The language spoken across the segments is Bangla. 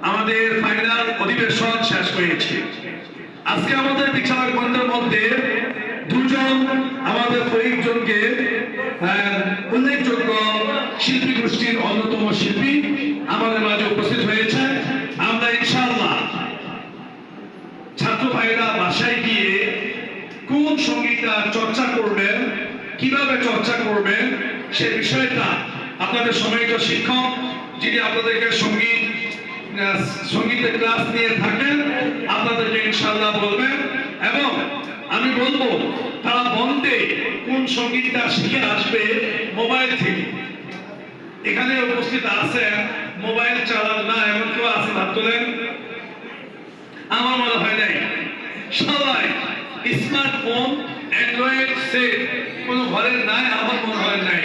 আমাদের ফাইনাল অধিবেশন শেষ হয়েছে। আজকে আমাদের বিচারকদের মধ্যে দুজন আমাদের কয়েকজনকে উল্লেখযোগ্য শিল্পী গোষ্ঠীর অন্যতম শিল্পী আমাদের মাঝে উপস্থিত হয়েছে। আমরা ইনশাআল্লাহ ছাত্র ভাইরা বাসায় গিয়ে কোন সঙ্গীতটা চর্চা করবেন, কিভাবে চর্চা করবেন সে বিষয়টা আপনাদের সম্মানিত শিক্ষক যিনি আপনাদেরকে সঙ্গীতের ক্লাস নিয়ে থাকেন আপনাদেরকে ইনশাআল্লাহ বলবেন। এবং আমি বলবো তারা বন্ধে কোন সঙ্গীতটা শিখে আসবে মোবাইল থেকে। এখানে উপস্থিত আছেন মোবাইল চালান না এমন কেউ আছে? হাত তোলেন। আমার মনে হয় নাই। সবাই স্মার্টফোন অ্যান্ড্রয়েড সেট কোনো ঘরের নাই, আমার মনে হয় নাই,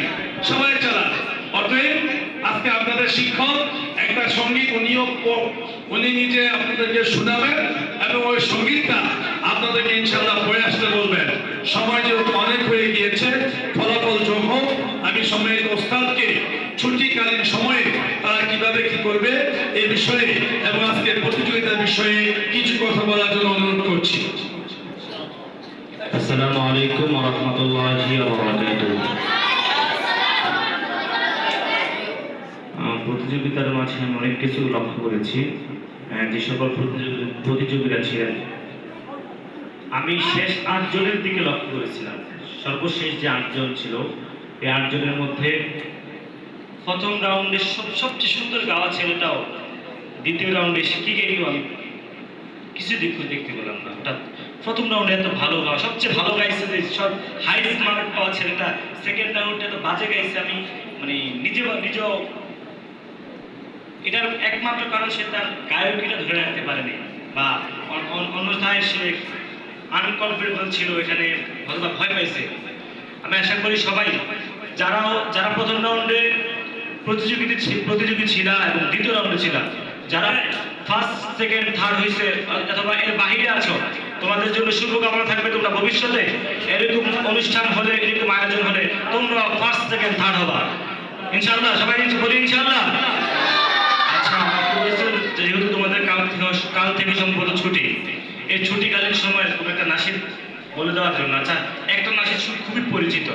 সবাই চালান। অতএব আজকে আপনাদের শিক্ষক একটা সঙ্গীত উনি নিজে আপনাদেরকে শোনাবেন এবং ওই সঙ্গীতটা আপনাদেরকে ইনশাআল্লাহ পড়ে আসতে বলবেন। সময় যেহেতু অনেক হয়ে গিয়েছে, ফলাফল যোগ হোক। আমি সম্মানিত ওস্তাদকে ছুটিকালীন সময়ে তারা কিভাবে কি করবে এই বিষয়ে এবং আজকের প্রতিযোগিতার বিষয়ে কিছু কথা বলার জন্য অনুরোধ করছি। আসসালামু আলাইকুম ওয়া রাহমাতুল্লাহি ওয়া বারাকাতুহু। প্রতিযোগিতার মাঝে আমি অনেক কিছু লক্ষ্য করেছি। যে সকল প্রতিযোগীরা ছিলেন, আমি শেষ 8 জনের দিকে লক্ষ্য করেছিলাম। সর্বশেষ যে 8 জন ছিল, এই 8 জনের মধ্যে প্রথম রাউন্ডে সবচেয়ে সুন্দর গাওয়া ছেলেটাও দ্বিতীয় রাউন্ডে শিখে গেলেও আমি কিছু দিক দেখতে পেলাম না। হঠাৎ প্রথম রাউন্ডে এত ভালো গাওয়া, সবচেয়ে ভালো গাইছে যে সব হাই মার্ক পাওয়া ছেলেটা সেকেন্ড রাউন্ডে এত বাজে গাইছে। আমি মানে নিজেও এটার একমাত্র কারণ সে তার গায়কিটা ধরে রাখতে পারেনি বা অন্যথায় সে আনকনফিডেন্ট ছিল, এখানে হয়তো ভয় পাইছে। আমি আশা করি সবাই যারা প্রথম রাউন্ডে প্রতিযোগী ছিল এবং দ্বিতীয় রাউন্ডে ছিল, যারা ফার্স্ট সেকেন্ড থার্ড হয়েছে অথবা এর বাহিরে আছো, তোমাদের জন্য শুভকামনা থাকবে। তোমরা ভবিষ্যতে এরকম অনুষ্ঠান হলে, এরকম আয়োজন হলে তোমরা ফার্স্ট সেকেন্ড থার্ড হবা ইনশাআল্লাহ। সবাই বলি ইনশাআল্লাহ। আচ্ছা, যেহেতু তোমাদের কাল থেকে সম্পূর্ণ ছুটি, এই ছুটিকালীন সময় খুব একটা নাসিদ বলে দেওয়ার জন্য। আচ্ছা, একটা নাসিদ খুবই পরিচিত।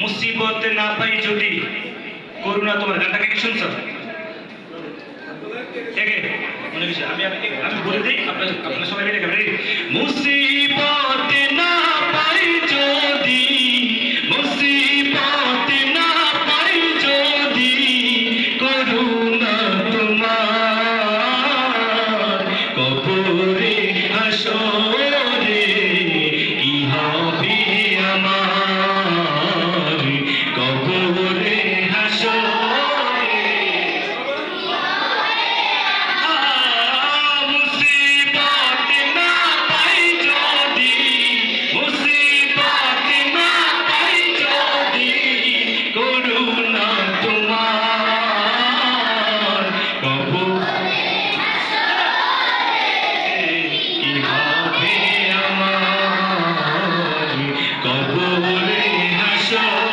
মুসিবতে না পাই যদি করুণা তোমার, গানটাকে কি শুনছো? মনে বিষয় আমি বলে দিই, আপনারা সবাই মিলে গাবেন। মুসিবতে না পাই যদি, মুসিবতে না পাই যদি করুণা তোমার, কবরে হাসরে কি হবে আমার, কবরে হাসরে মুসিবতে না পাই যদি, মুসিবতে না পাই যদি করুণা তোমার, কবরে কি হবে আমার, কবরে হাসরে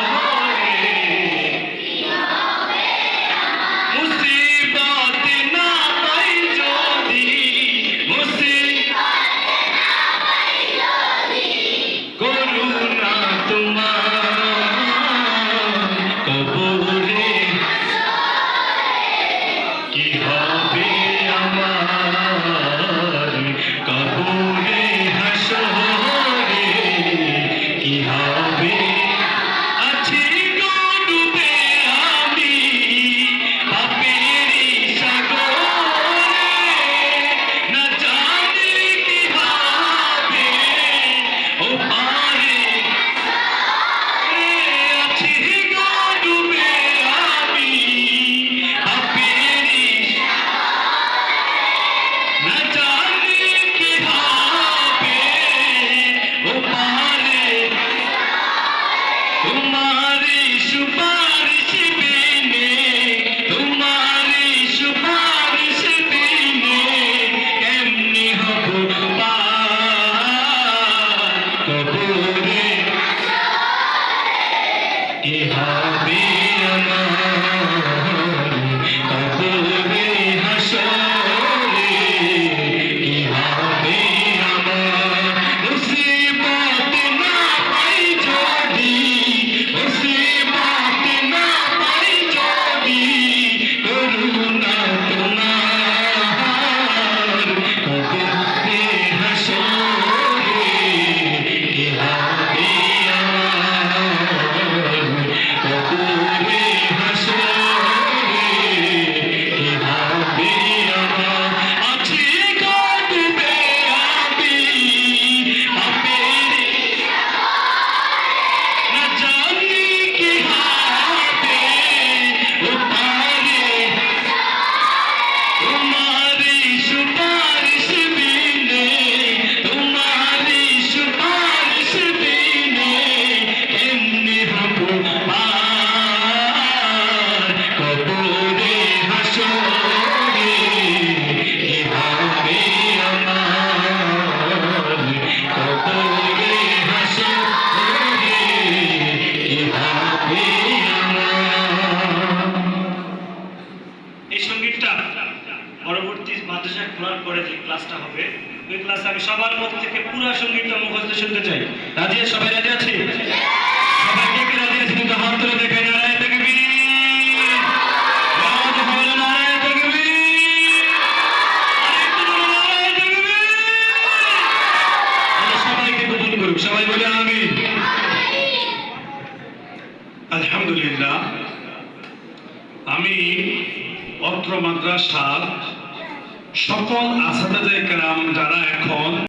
মুসিবতে না পাই যদি, মুসিবতে না পাই যদি করুণা তোমার, কবরে কি হবে আমার, কবরে হাসরে কি হবে। আছি গো ডুবে আমি পাপেরি সাগরে, না জানি কিভাবে ও পারে। আছি গো ডুবে আমি পাপেরি ওই ক্লাসে আমি সবার মুখ থেকে পুরো সঙ্গীতটা মুখস্থ শুনতে চাই। রাজি আছে? সবাই রাজি আছে? সবাই কে কে রাজি আছে কিন্তু হাত তুলে দেখাই। নারায়ে তাকবীর, নারায়ে তাকবীর, নারায়ে তাকবীর, আরেকটু জোরে নারায়ে তাকবীর। আল্লাহ সবাইকে কবুল করুক। সবাই বলে আমিন। আলহামদুলিল্লাহ, আমি অত্র মাদ্রাসার সকল আসাদায়ে কেরাম যারা এখন